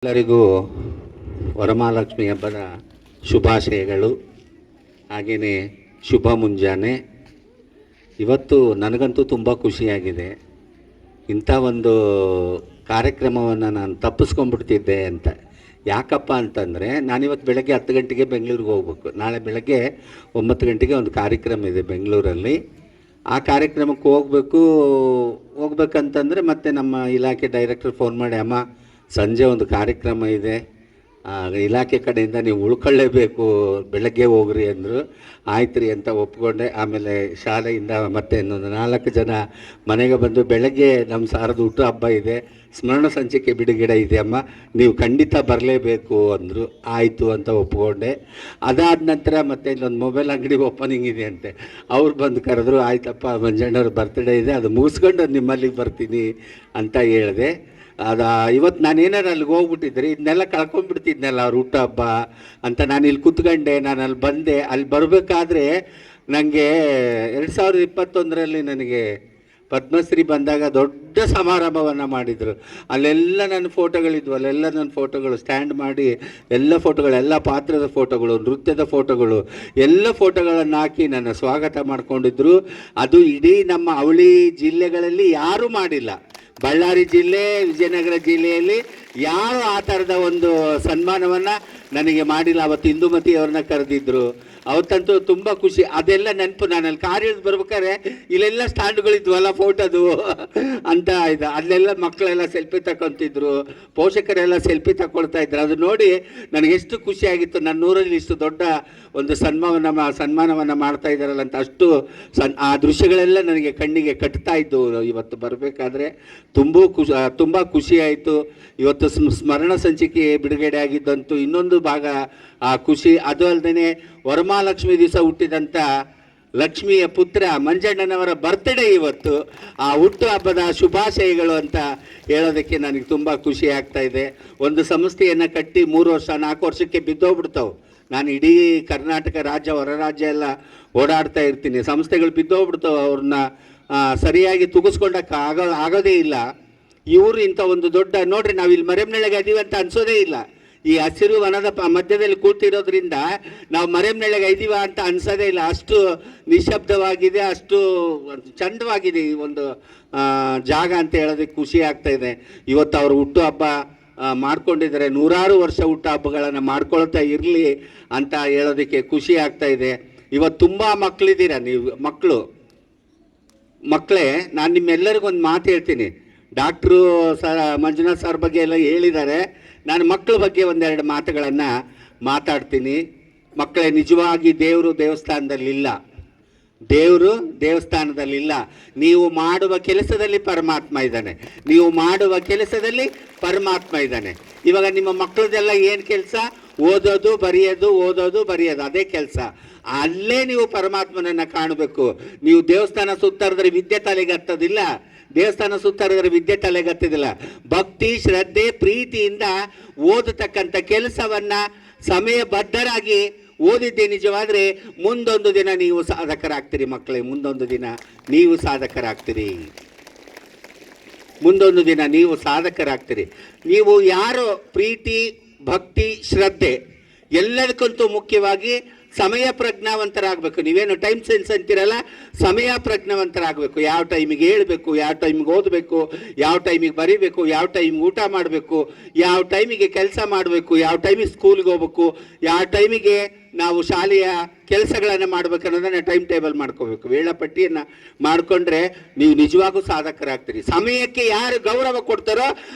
ಎಲ್ಲರಿಗೂ ವರಮಹಾಲಕ್ಷ್ಮಿ ಹಬ್ಬದ ಶುಭಾಶಯಗಳು. ಹಾಗೆಯೇ ಶುಭ ಮುಂಜಾನೆ. ಇವತ್ತು ನನಗಂತೂ ತುಂಬ ಖುಷಿಯಾಗಿದೆ. ಇಂಥ ಒಂದು ಕಾರ್ಯಕ್ರಮವನ್ನು ನಾನು ತಪ್ಪಿಸ್ಕೊಂಡ್ಬಿಡ್ತಿದ್ದೆ ಅಂತ. ಯಾಕಪ್ಪ ಅಂತಂದರೆ ನಾನಿವತ್ತು ಬೆಳಗ್ಗೆ 10 ಗಂಟೆಗೆ ಬೆಂಗಳೂರಿಗೆ ಹೋಗ್ಬೇಕು. ನಾಳೆ ಬೆಳಗ್ಗೆ 9 ಗಂಟೆಗೆ ಒಂದು ಕಾರ್ಯಕ್ರಮ ಇದೆ ಬೆಂಗಳೂರಲ್ಲಿ. ಆ ಕಾರ್ಯಕ್ರಮಕ್ಕೆ ಹೋಗ್ಬೇಕಂತಂದರೆ ಮತ್ತೆ ನಮ್ಮ ಇಲಾಖೆ ಡೈರೆಕ್ಟರ್ ಫೋನ್ ಮಾಡಿ, ಅಮ್ಮ ಸಂಜೆ ಒಂದು ಕಾರ್ಯಕ್ರಮ ಇದೆ, ಇಲಾಖೆ ಕಡೆಯಿಂದ ನೀವು ಉಳ್ಕೊಳ್ಳೇಬೇಕು, ಬೆಳಗ್ಗೆ ಹೋಗ್ರಿ ಅಂದರು. ಆಯ್ತು ರೀ ಅಂತ ಒಪ್ಕೊಂಡೆ. ಆಮೇಲೆ ಶಾಲೆಯಿಂದ ಮತ್ತೆ ಇನ್ನೊಂದು 4 ಜನ ಮನೆಗೆ ಬಂದು, ಬೆಳಗ್ಗೆ ನಮ್ಮ ಸಾರದ ಹುಟ್ಟು ಹಬ್ಬ ಇದೆ, ಸ್ಮರಣ ಸಂಚಿಕೆ ಬಿಡುಗಡೆ ಇದೆ ಅಮ್ಮ, ನೀವು ಖಂಡಿತ ಬರಲೇಬೇಕು ಅಂದರು. ಆಯಿತು ಅಂತ ಒಪ್ಕೊಂಡೆ. ಅದಾದ ನಂತರ ಮತ್ತೆ ಇಲ್ಲೊಂದು ಮೊಬೈಲ್ ಅಂಗಡಿ ಓಪನಿಂಗ್ ಇದೆ ಅಂತೆ, ಅವ್ರು ಬಂದು ಕರೆದ್ರು. ಆಯ್ತಪ್ಪ, ಮಂಜಣ್ಣವ್ರ ಬರ್ತ್ಡೇ ಇದೆ, ಅದು ಮುಗಿಸ್ಕೊಂಡು ನಿಮ್ಮಲ್ಲಿಗೆ ಬರ್ತೀನಿ ಅಂತ ಹೇಳಿದೆ. ಇವತ್ತು ನಾನೇನಾರು ಅಲ್ಲಿಗೆ ಹೋಗ್ಬಿಟ್ಟಿದ್ರೆ ಇದನ್ನೆಲ್ಲ ಕಳ್ಕೊಂಡ್ಬಿಡ್ತಿದ್ನಲ್ಲ, ಅವ್ರ ಹುಟ್ಟು ಹಬ್ಬ ಅಂತ. ನಾನು ಇಲ್ಲಿ ಕೂತ್ಕೊಂಡೆ, ನಾನು ಅಲ್ಲಿ ಬಂದೆ. ಅಲ್ಲಿ ಬರಬೇಕಾದ್ರೆ ನನಗೆ 2021ರಲ್ಲಿ ನನಗೆ ಪದ್ಮಶ್ರೀ ಬಂದಾಗ ದೊಡ್ಡ ಸಮಾರಂಭವನ್ನು ಮಾಡಿದರು. ಅಲ್ಲೆಲ್ಲ ನನ್ನ ಫೋಟೋಗಳಿದ್ವು, ಅಲ್ಲೆಲ್ಲ ನನ್ನ ಫೋಟೋಗಳು ಸ್ಟ್ಯಾಂಡ್ ಮಾಡಿ ಎಲ್ಲ ಫೋಟೋಗಳು, ಎಲ್ಲ ಪಾತ್ರದ ಫೋಟೋಗಳು, ನೃತ್ಯದ ಫೋಟೋಗಳು, ಎಲ್ಲ ಫೋಟೋಗಳನ್ನು ಹಾಕಿ ನನ್ನ ಸ್ವಾಗತ ಮಾಡಿಕೊಂಡಿದ್ರು. ಅದು ಇಡೀ ನಮ್ಮ ಅವಳಿ ಜಿಲ್ಲೆಗಳಲ್ಲಿ ಯಾರೂ ಮಾಡಿಲ್ಲ. ಬಳ್ಳಾರಿ ಜಿಲ್ಲೆ, ವಿಜಯನಗರ ಜಿಲ್ಲೆಯಲ್ಲಿ ಯಾರು ಆ ಥರದ ಒಂದು ಸನ್ಮಾನವನ್ನು ನನಗೆ ಮಾಡಿಲ್ಲ. ಅವತ್ತು ಇಂದುಮತಿ ಅವ್ರನ್ನ ಕರೆದಿದ್ದರು. ಅವತ್ತಂತೂ ತುಂಬ ಖುಷಿ. ಅದೆಲ್ಲ ನೆನಪು. ನಾನಲ್ಲಿ ಕಾರ್ಯಕ್ಕೆ ಬರ್ಬೇಕಾದ್ರೆ ಇಲ್ಲೆಲ್ಲ ಸ್ಟ್ಯಾಂಡ್ಗಳಿದ್ವಲ್ಲ ಫೋಟೋದು ಅಂತ ಇದೆ. ಅಲ್ಲೆಲ್ಲ ಮಕ್ಕಳೆಲ್ಲ ಸೆಲ್ಫಿ ತಗೊತಿದ್ರು, ಪೋಷಕರೆಲ್ಲ ಸೆಲ್ಫಿ ತಗೊಳ್ತಾ ಇದ್ರು. ಅದು ನೋಡಿ ನನಗೆಷ್ಟು ಖುಷಿಯಾಗಿತ್ತು. ನನ್ನ ಊರಲ್ಲಿ ಇಷ್ಟು ದೊಡ್ಡ ಒಂದು ಸನ್ಮಾನವನ್ನು ಮಾಡ್ತಾ ಇದ್ದಾರಲ್ಲ ಅಂತ. ಅಷ್ಟು ಆ ದೃಶ್ಯಗಳೆಲ್ಲ ನನಗೆ ಕಣ್ಣಿಗೆ ಕಟ್ತಾ ಇದ್ದು ಇವತ್ತು ಬರಬೇಕಾದ್ರೆ. ತುಂಬ ಖುಷಿಯಾಯಿತು. ಇವತ್ತು ಸ್ಮರಣ ಸಂಚಿಕೆ ಬಿಡುಗಡೆ ಆಗಿದ್ದಂತೂ ಇನ್ನೊಂದು ಭಾಗ ಆ ಖುಷಿ. ಅದು ಅಲ್ಲದೆ ವರಮಹಾಲಕ್ಷ್ಮಿ ದಿವಸ ಹುಟ್ಟಿದಂಥ ಲಕ್ಷ್ಮಿಯ ಪುತ್ರ ಮಂಜಣ್ಣನವರ ಬರ್ತ್ಡೇ ಇವತ್ತು. ಆ ಹುಟ್ಟು ಹಬ್ಬದ ಶುಭಾಶಯಗಳು ಅಂತ ಹೇಳೋದಕ್ಕೆ ನನಗೆ ತುಂಬ ಖುಷಿ ಆಗ್ತಾ ಇದೆ. ಒಂದು ಸಂಸ್ಥೆಯನ್ನು ಕಟ್ಟಿ 3 ವರ್ಷ 4 ವರ್ಷಕ್ಕೆ ಬಿದ್ದೋಗ್ಬಿಡ್ತಾವೆ. ನಾನು ಇಡೀ ಕರ್ನಾಟಕ ರಾಜ್ಯ, ಹೊರ ರಾಜ್ಯ ಎಲ್ಲ ಓಡಾಡ್ತಾ ಇರ್ತೀನಿ. ಸಂಸ್ಥೆಗಳು ಬಿದ್ದೋಗ್ಬಿಡ್ತಾವೆ, ಅವ್ರನ್ನ ಸರಿಯಾಗಿ ತುಗಿಸ್ಕೊಂಡಕ್ಕೆ ಆಗೋದೇ ಇಲ್ಲ. ಇವರು ಇಂಥ ಒಂದು ದೊಡ್ಡ, ನೋಡ್ರಿ ನಾವು ಇಲ್ಲಿ ಮರೆಮನೆಳೆಗೆ ಇದೀವಿ ಅಂತ ಅನ್ಸೋದೇ ಇಲ್ಲ. ಈ ಹಸಿರು ವನದ ಮಧ್ಯದಲ್ಲಿ ಕೂತಿರೋದ್ರಿಂದ ನಾವು ಮರೆಮನೆಳೆಗೆ ಇದೀವ ಅಂತ ಅನ್ಸೋದೇ ಇಲ್ಲ. ಅಷ್ಟು ನಿಶಬ್ದವಾಗಿದೆ, ಅಷ್ಟು ಚಂದವಾಗಿದೆ ಈ ಒಂದು ಜಾಗ ಅಂತ ಹೇಳೋದಕ್ಕೆ ಖುಷಿ ಆಗ್ತಾ ಇದೆ. ಇವತ್ತು ಅವರು ಹುಟ್ಟು ಹಬ್ಬ ಮಾಡ್ಕೊಂಡಿದ್ದಾರೆ. 100 ವರ್ಷ ಹುಟ್ಟು ಹಬ್ಬಗಳನ್ನು ಮಾಡ್ಕೊಳ್ತಾ ಇರಲಿ ಅಂತ ಹೇಳೋದಕ್ಕೆ ಖುಷಿ ಆಗ್ತಾ ಇದೆ. ಇವತ್ತು ತುಂಬ ಮಕ್ಕಳಿದ್ದೀರಾ ನೀವು. ಮಕ್ಕಳೇ, ನಾನು ನಿಮ್ಮೆಲ್ಲರಿಗೊಂದು ಮಾತು ಹೇಳ್ತೀನಿ. ಡಾಕ್ಟ್ರು ಮಂಜುನಾಥ್ ಸರ್ ಬಗ್ಗೆ ಎಲ್ಲ ಹೇಳಿದ್ದಾರೆ. ನಾನು ಮಕ್ಕಳ ಬಗ್ಗೆ ಒಂದೆರಡು ಮಾತುಗಳನ್ನು ಮಾತಾಡ್ತೀನಿ. ಮಕ್ಕಳೇ, ನಿಜವಾಗಿ ದೇವರು ದೇವಸ್ಥಾನದಲ್ಲಿಲ್ಲ. ದೇವರು ದೇವಸ್ಥಾನದಲ್ಲಿಲ್ಲ. ನೀವು ಮಾಡುವ ಕೆಲಸದಲ್ಲಿ ಪರಮಾತ್ಮ ಇದ್ದಾನೆ. ಇವಾಗ ನಿಮ್ಮ ಮಕ್ಕಳದೆಲ್ಲ ಏನು ಕೆಲಸ? ಓದೋದು ಬರೆಯೋದು, ಅದೇ ಕೆಲಸ. ಅಲ್ಲೇ ನೀವು ಪರಮಾತ್ಮನನ್ನು ಕಾಣಬೇಕು. ನೀವು ದೇವಸ್ಥಾನ ಸುತ್ತರಿದ್ರೆ ವಿದ್ಯೆ ತಲೆಗತ್ತದಿಲ್ಲ. ಭಕ್ತಿ, ಶ್ರದ್ಧೆ, ಪ್ರೀತಿಯಿಂದ ಓದತಕ್ಕಂಥ ಕೆಲಸವನ್ನು ಸಮಯಬದ್ಧರಾಗಿ ಓದಿದ್ದೆ ನಿಜವಾದರೆ ಮುಂದೊಂದು ದಿನ ನೀವು ಸಾಧಕರಾಗ್ತೀರಿ. ಮಕ್ಕಳೇ, ಮುಂದೊಂದು ದಿನ ನೀವು ಸಾಧಕರಾಗ್ತೀರಿ. ನೀವು ಯಾರು ಪ್ರೀತಿ, ಭಕ್ತಿ, ಶ್ರದ್ಧೆ ಎಲ್ಲದಕ್ಕಂತೂ ಮುಖ್ಯವಾಗಿ ಸಮಯ ಪ್ರಜ್ಞಾವಂತರಾಗಬೇಕು. ನೀವೇನು ಟೈಮ್ ಸೆನ್ಸ್ ಅಂತೀರಲ್ಲ, ಸಮಯ ಪ್ರಜ್ಞಾವಂತರಾಗಬೇಕು. ಯಾವ ಟೈಮಿಗೆ ಹೇಳಬೇಕು, ಯಾವ ಟೈಮಿಗೆ ಓದಬೇಕು, ಯಾವ ಟೈಮಿಗೆ ಬರೀಬೇಕು, ಯಾವ ಟೈಮಿಗೆ ಊಟ ಮಾಡಬೇಕು, ಯಾವ ಟೈಮಿಗೆ ಕೆಲಸ ಮಾಡಬೇಕು, ಯಾವ ಟೈಮಿಗೆ ಸ್ಕೂಲ್ಗೆ ಹೋಗ್ಬೇಕು, ಯಾವ ಟೈಮಿಗೆ ನಾವು ಶಾಲೆಯ ಕೆಲಸಗಳನ್ನು ಮಾಡಬೇಕು ಅನ್ನೋದನ್ನು ಟೈಮ್ ಟೇಬಲ್ ಮಾಡ್ಕೋಬೇಕು. ವೇಳಾಪಟ್ಟಿಯನ್ನು ಮಾಡಿಕೊಂಡ್ರೆ ನೀವು ನಿಜವಾಗೂ ಸಾಧಕರಾಗ್ತೀರಿ. ಸಮಯಕ್ಕೆ ಯಾರು ಗೌರವ ಕೊಡ್ತಾರೋ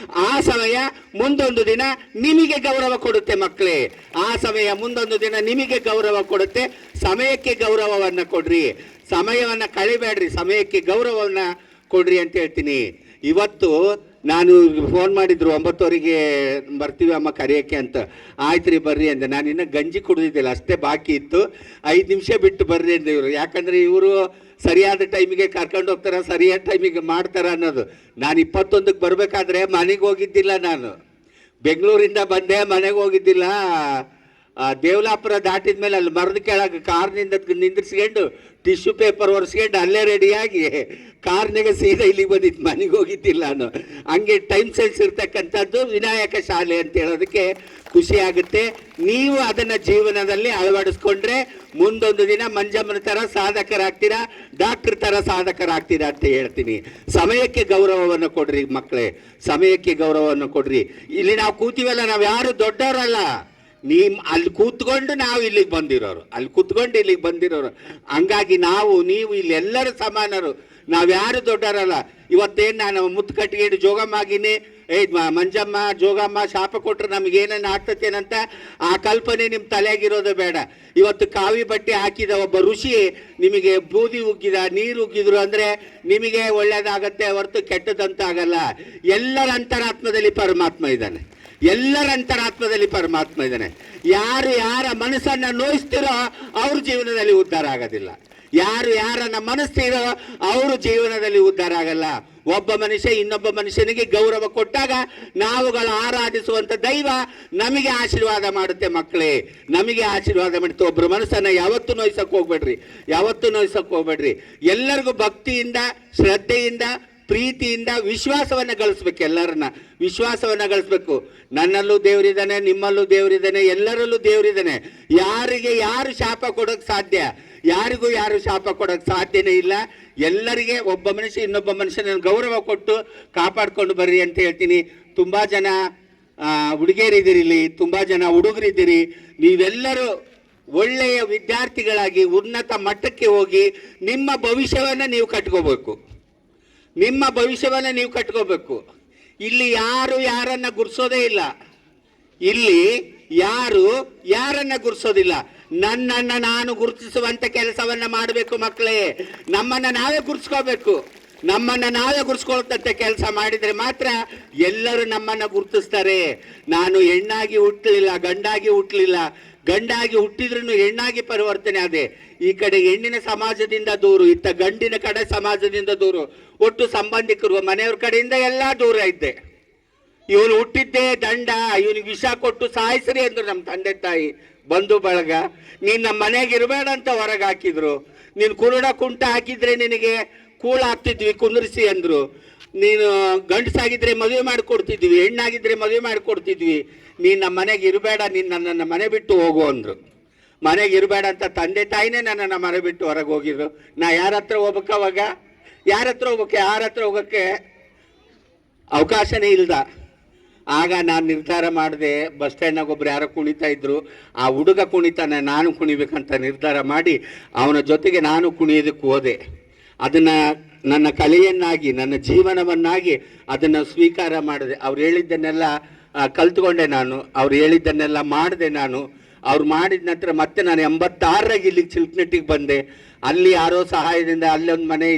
ಆ ಸಮಯ ಮುಂದೊಂದು ದಿನ ನಿಮಗೆ ಗೌರವ ಕೊಡುತ್ತೆ. ಮಕ್ಕಳೇ, ಆ ಸಮಯ ಮುಂದೊಂದು ದಿನ ನಿಮಗೆ ಗೌರವ ಕೊಡುತ್ತೆ. ಸಮಯಕ್ಕೆ ಗೌರವವನ್ನು ಕೊಡ್ರಿ, ಸಮಯವನ್ನು ಕಳಿಬೇಡ್ರಿ, ಸಮಯಕ್ಕೆ ಗೌರವವನ್ನು ಕೊಡ್ರಿ ಅಂತ ಹೇಳ್ತೀನಿ. ಇವತ್ತು ನಾನು ಫೋನ್ ಮಾಡಿದ್ರು 9:00 ಬರ್ತೀವಿ ಅಮ್ಮ ಕರೆಯೋಕ್ಕೆ ಅಂತ. ಆಯ್ತು ರೀ ಬರ್ರಿ ಅಂದೆ. ನಾನು ಇನ್ನೂ ಗಂಜಿ ಕುಡಿದಿದ್ದಿಲ್ಲ, ಅಷ್ಟೇ ಬಾಕಿ ಇತ್ತು. 5 ನಿಮಿಷ ಬಿಟ್ಟು ಬರ್ರಿ ಅಂದೆ ಇವರು. ಯಾಕಂದರೆ ಇವರು ಸರಿಯಾದ ಟೈಮಿಗೆ ಕರ್ಕೊಂಡು ಹೋಗ್ತಾರೆ, ಸರಿಯಾದ ಟೈಮಿಗೆ ಮಾಡ್ತಾರೆ ಅನ್ನೋದು. ನಾನು 21ಕ್ಕೆ ಬರಬೇಕಾದ್ರೆ ಮನೆಗೆ ಹೋಗಿದ್ದಿಲ್ಲ. ನಾನು ಬೆಂಗಳೂರಿಂದ ಬಂದೆ, ಮನೆಗೆ ಹೋಗಿದ್ದಿಲ್ಲ. ದೇವಲಾಪುರ ದಾಟಿದ ಮೇಲೆ ಅಲ್ಲಿ ಮರದ ಕೆಳಗೆ ಕಾರ್ನಿಂದ ನಿಂದಿರ್ಸ್ಕೊಂಡು ಟಿಶ್ಯೂ ಪೇಪರ್ ಒರೆಸ್ಕೊಂಡು ಅಲ್ಲೇ ರೆಡಿಯಾಗಿ ಕಾರ್ನಾಗ ಸೀದಾ ಇಲ್ಲಿಗೆ ಬಂದಿದ್ದು, ಮನೆಗೆ ಹೋಗಿದ್ದಿಲ್ಲ ನಾನು. ಹಂಗೆ ಟೈಮ್ ಸೆನ್ಸ್ ಇರ್ತಕ್ಕಂಥದ್ದು ವಿನಾಯಕ ಶಾಲೆ ಅಂತ ಹೇಳೋದಕ್ಕೆ ಖುಷಿ ಆಗುತ್ತೆ. ನೀವು ಅದನ್ನು ಜೀವನದಲ್ಲಿ ಅಳವಡಿಸ್ಕೊಂಡ್ರೆ ಮುಂದೊಂದು ದಿನ ಮಂಜಮ್ಮನ ಥರ ಸಾಧಕರಾಗ್ತೀರಾ, ಡಾಕ್ಟರ್ ಥರ ಸಾಧಕರಾಗ್ತೀರಾ ಅಂತ ಹೇಳ್ತೀನಿ. ಸಮಯಕ್ಕೆ ಗೌರವವನ್ನು ಕೊಡ್ರಿ ಮಕ್ಕಳೇ, ಸಮಯಕ್ಕೆ ಗೌರವವನ್ನು ಕೊಡ್ರಿ. ಇಲ್ಲಿ ನಾವು ಕೂತೀವಲ್ಲ, ನಾವು ಯಾರು ದೊಡ್ಡವರಲ್ಲ, ಅಲ್ಲಿ ಕೂತ್ಕೊಂಡು ನಾವು ಇಲ್ಲಿಗೆ ಬಂದಿರೋರು, ಅಲ್ಲಿ ಕೂತ್ಕೊಂಡು ಇಲ್ಲಿಗೆ ಬಂದಿರೋರು. ಹಂಗಾಗಿ ನೀವು ಇಲ್ಲಿ ಎಲ್ಲರೂ ಸಮಾನರು, ನಾವ್ಯಾರು ದೊಡ್ಡವರಲ್ಲ. ಇವತ್ತೇನು ನಾನು ಮುತ್ತು ಕಟ್ಟಿಗೆ ಜೋಗಮ್ಮ ಆಗಿನಿ, ಮಂಜಮ್ಮ ಜೋಗಮ್ಮ ಶಾಪ ಕೊಟ್ಟರೆ ನಮಗೇನೇನು ಆಗ್ತತೇನಂತ ಆ ಕಲ್ಪನೆ ನಿಮ್ಮ ತಲೆಯಾಗಿರೋದು ಬೇಡ. ಇವತ್ತು ಕಾವಿ ಬಟ್ಟೆ ಹಾಕಿದ ಒಬ್ಬ ಋಷಿ ನಿಮಗೆ ಬೂದಿ ಉಗ್ಗಿದ, ನೀರು ಉಗ್ಗಿದ್ರು ಅಂದರೆ ನಿಮಗೆ ಒಳ್ಳೇದಾಗತ್ತೆ ಹೊರತು ಕೆಟ್ಟದಂತ ಆಗಲ್ಲ. ಎಲ್ಲರ ಅಂತರಾತ್ಮದಲ್ಲಿ ಪರಮಾತ್ಮ ಇದ್ದಾನೆ, ಎಲ್ಲರ ಅಂತರಾತ್ಮದಲ್ಲಿ ಪರಮಾತ್ಮ ಇದ್ದಾನೆ. ಯಾರು ಯಾರ ಮನಸ್ಸನ್ನು ನೋಯಿಸ್ತಿರೋ ಅವ್ರ ಜೀವನದಲ್ಲಿ ಉದ್ಧಾರ ಆಗೋದಿಲ್ಲ, ಯಾರು ಯಾರನ್ನ ಮನಸ್ಸಿರೋ ಅವರು ಜೀವನದಲ್ಲಿ ಉದ್ಧಾರ ಆಗಲ್ಲ. ಒಬ್ಬ ಮನುಷ್ಯ ಇನ್ನೊಬ್ಬ ಮನುಷ್ಯನಿಗೆ ಗೌರವ ಕೊಟ್ಟಾಗ ನಾವುಗಳು ಆರಾಧಿಸುವಂಥ ದೈವ ನಮಗೆ ಆಶೀರ್ವಾದ ಮಾಡುತ್ತೆ ಮಕ್ಕಳೇ, ನಮಗೆ ಆಶೀರ್ವಾದ ಮಾಡುತ್ತೆ. ಒಬ್ಬರ ಮನಸ್ಸನ್ನು ಯಾವತ್ತೂ ನೋಯ್ಸಕ್ಕೆ ಹೋಗ್ಬೇಡ್ರಿ, ಯಾವತ್ತೂ ನೋಯ್ಸಕ್ಕೆ ಹೋಗ್ಬೇಡ್ರಿ. ಎಲ್ಲರಿಗೂ ಭಕ್ತಿಯಿಂದ, ಶ್ರದ್ಧೆಯಿಂದ, ಪ್ರೀತಿಯಿಂದ ವಿಶ್ವಾಸವನ್ನು ಗಳಿಸ್ಬೇಕು. ಎಲ್ಲರನ್ನ ವಿಶ್ವಾಸವನ್ನು ಗಳಿಸ್ಬೇಕು. ನನ್ನಲ್ಲೂ ದೇವರಿದ್ದಾನೆ, ನಿಮ್ಮಲ್ಲೂ ದೇವರಿದ್ದಾನೆ, ಎಲ್ಲರಲ್ಲೂ ದೇವರಿದ್ದಾನೆ. ಯಾರಿಗೆ ಯಾರು ಶಾಪ ಕೊಡೋಕ್ಕೆ ಸಾಧ್ಯ? ಯಾರಿಗೂ ಯಾರು ಶಾಪ ಕೊಡೋಕ್ಕೆ ಸಾಧ್ಯನೇ ಇಲ್ಲ. ಎಲ್ಲರಿಗೆ ಒಬ್ಬ ಮನುಷ್ಯ ಇನ್ನೊಬ್ಬ ಮನುಷ್ಯನ ಗೌರವ ಕೊಟ್ಟು ಕಾಪಾಡ್ಕೊಂಡು ಬರ್ರಿ ಅಂತ ಹೇಳ್ತೀನಿ. ತುಂಬ ಜನ ಹುಡುಗಿಯರಿದ್ದೀರಿ, ಇಲ್ಲಿ ತುಂಬ ಜನ ಹುಡುಗರಿದ್ದೀರಿ. ನೀವೆಲ್ಲರೂ ಒಳ್ಳೆಯ ವಿದ್ಯಾರ್ಥಿಗಳಾಗಿ ಉನ್ನತ ಮಟ್ಟಕ್ಕೆ ಹೋಗಿ ನಿಮ್ಮ ಭವಿಷ್ಯವನ್ನು ನೀವು ಕಟ್ಕೋಬೇಕು, ನಿಮ್ಮ ಭವಿಷ್ಯವನ್ನು ನೀವು ಕಟ್ಕೋಬೇಕು. ಇಲ್ಲಿ ಯಾರು ಯಾರನ್ನ ಗುರ್ಸೋದೇ ಇಲ್ಲ, ಇಲ್ಲಿ ಯಾರು ಯಾರನ್ನ ಗುರ್ಸೋದಿಲ್ಲ. ನನ್ನನ್ನು ನಾನು ಗುರುತಿಸುವಂಥ ಕೆಲಸವನ್ನು ಮಾಡಬೇಕು ಮಕ್ಕಳೇ. ನಮ್ಮನ್ನು ನಾವೇ ಗುರುತಿಸ್ಕೋಬೇಕು, ನಮ್ಮನ್ನು ನಾವೇ ಗುರುತಿಸ್ಕೊಳ್ತಂತೆ ಕೆಲಸ ಮಾಡಿದರೆ ಮಾತ್ರ ಎಲ್ಲರೂ ನಮ್ಮನ್ನು ಗುರುತಿಸ್ತಾರೆ. ನಾನು ಹೆಣ್ಣಾಗಿ ಹುಟ್ಟಲಿಲ್ಲ, ಗಂಡಾಗಿ ಹುಟ್ಟಲಿಲ್ಲ, ಗಂಡಾಗಿ ಹುಟ್ಟಿದ್ರೂ ಹೆಣ್ಣಾಗಿ ಪರಿವರ್ತನೆ ಆದೆ. ಈ ಕಡೆ ಹೆಣ್ಣಿನ ಸಮಾಜದಿಂದ ದೂರು, ಇತ್ತ ಗಂಡಿನ ಕಡೆ ಸಮಾಜದಿಂದ ದೂರು, ಒಟ್ಟು ಸಂಬಂಧಿಕರು ಮನೆಯವ್ರ ಕಡೆಯಿಂದ ಎಲ್ಲ ದೂರ ಇದ್ದೆ. ಇವನು ಹುಟ್ಟಿದ್ದೇ ದಂಡ, ಇವನಿಗೆ ವಿಷ ಕೊಟ್ಟು ಸಾಯಿಸ್ರಿ ಅಂದ್ರು ನಮ್ಮ ತಂದೆ ತಾಯಿ, ಬಂಧು ಬಳಗ. ನೀನು ನಮ್ಮ ಮನೆಗೆ ಇರಬೇಡ ಅಂತ ಹೊರಗೆ ಹಾಕಿದ್ರು. ನೀನು ಕುರುಡ ಕುಂಟ ಹಾಕಿದ್ರೆ ನಿನಗೆ ಕೂಳ ಹಾಕ್ತಿದ್ವಿ ಕುಂದ್ರಿಸಿ ಅಂದರು. ನೀನು ಗಂಡಸಾಗಿದ್ರೆ ಮದುವೆ ಮಾಡಿಕೊಡ್ತಿದ್ವಿ, ಹೆಣ್ಣಾಗಿದ್ರೆ ಮದುವೆ ಮಾಡಿಕೊಡ್ತಿದ್ವಿ. ನೀನು ನಮ್ಮ ಮನೆಗೆ ಇರಬೇಡ, ನೀನು ನನ್ನನ್ನು ಮನೆ ಬಿಟ್ಟು ಹೋಗು ಅಂದರು. ಮನೆಗೆ ಇರಬೇಡ ಅಂತ ತಂದೆ ತಾಯಿನೇ ನನ್ನನ್ನು ಮನೆ ಬಿಟ್ಟು ಹೊರಗೆ ಹೋಗಿದ್ರು. ನಾ ಯಾರ ಹತ್ರ ಹೋಗ್ಬೇಕು ಅವಾಗ? ಯಾರ ಹತ್ರ ಹೋಗ್ಬೇಕು? ಯಾರ ಹತ್ರ ಹೋಗೋಕ್ಕೆ ಅವಕಾಶನೇ ಇಲ್ದ. ಆಗ ನಾನು ನಿರ್ಧಾರ ಮಾಡಿದೆ, ಬಸ್ ಸ್ಟ್ಯಾಂಡ್ನಾಗ ಒಬ್ರು ಯಾರೋ ಕುಣಿತಾ ಇದ್ರು, ಆ ಹುಡುಗ ಕುಣಿತಾನೆ, ನಾನು ಕುಣಿಬೇಕಂತ ನಿರ್ಧಾರ ಮಾಡಿ ಅವನ ಜೊತೆಗೆ ನಾನು ಕುಣಿಯೋದಕ್ಕೆ ಹೋದೆ. ಅದನ್ನು ನನ್ನ ಕಲೆಯನ್ನಾಗಿ, ನನ್ನ ಜೀವನವನ್ನಾಗಿ ಅದನ್ನು ಸ್ವೀಕಾರ ಮಾಡಿದೆ. ಅವ್ರು ಹೇಳಿದ್ದನ್ನೆಲ್ಲ ಕಲ್ತ್ಕೊಂಡೆ ನಾನು, ಅವ್ರು ಹೇಳಿದ್ದನ್ನೆಲ್ಲ ಮಾಡಿದೆ ನಾನು. ಅವ್ರು ಮಾಡಿದ ನಂತರ ಮತ್ತೆ ನಾನು 86ರಾಗ ಇಲ್ಲಿಗೆ ಚಿಲ್ಕನಟ್ಟಿಗೆ ಬಂದೆ. ಅಲ್ಲಿ ಯಾರೋ ಸಹಾಯದಿಂದ ಅಲ್ಲೊಂದು ಮನೆ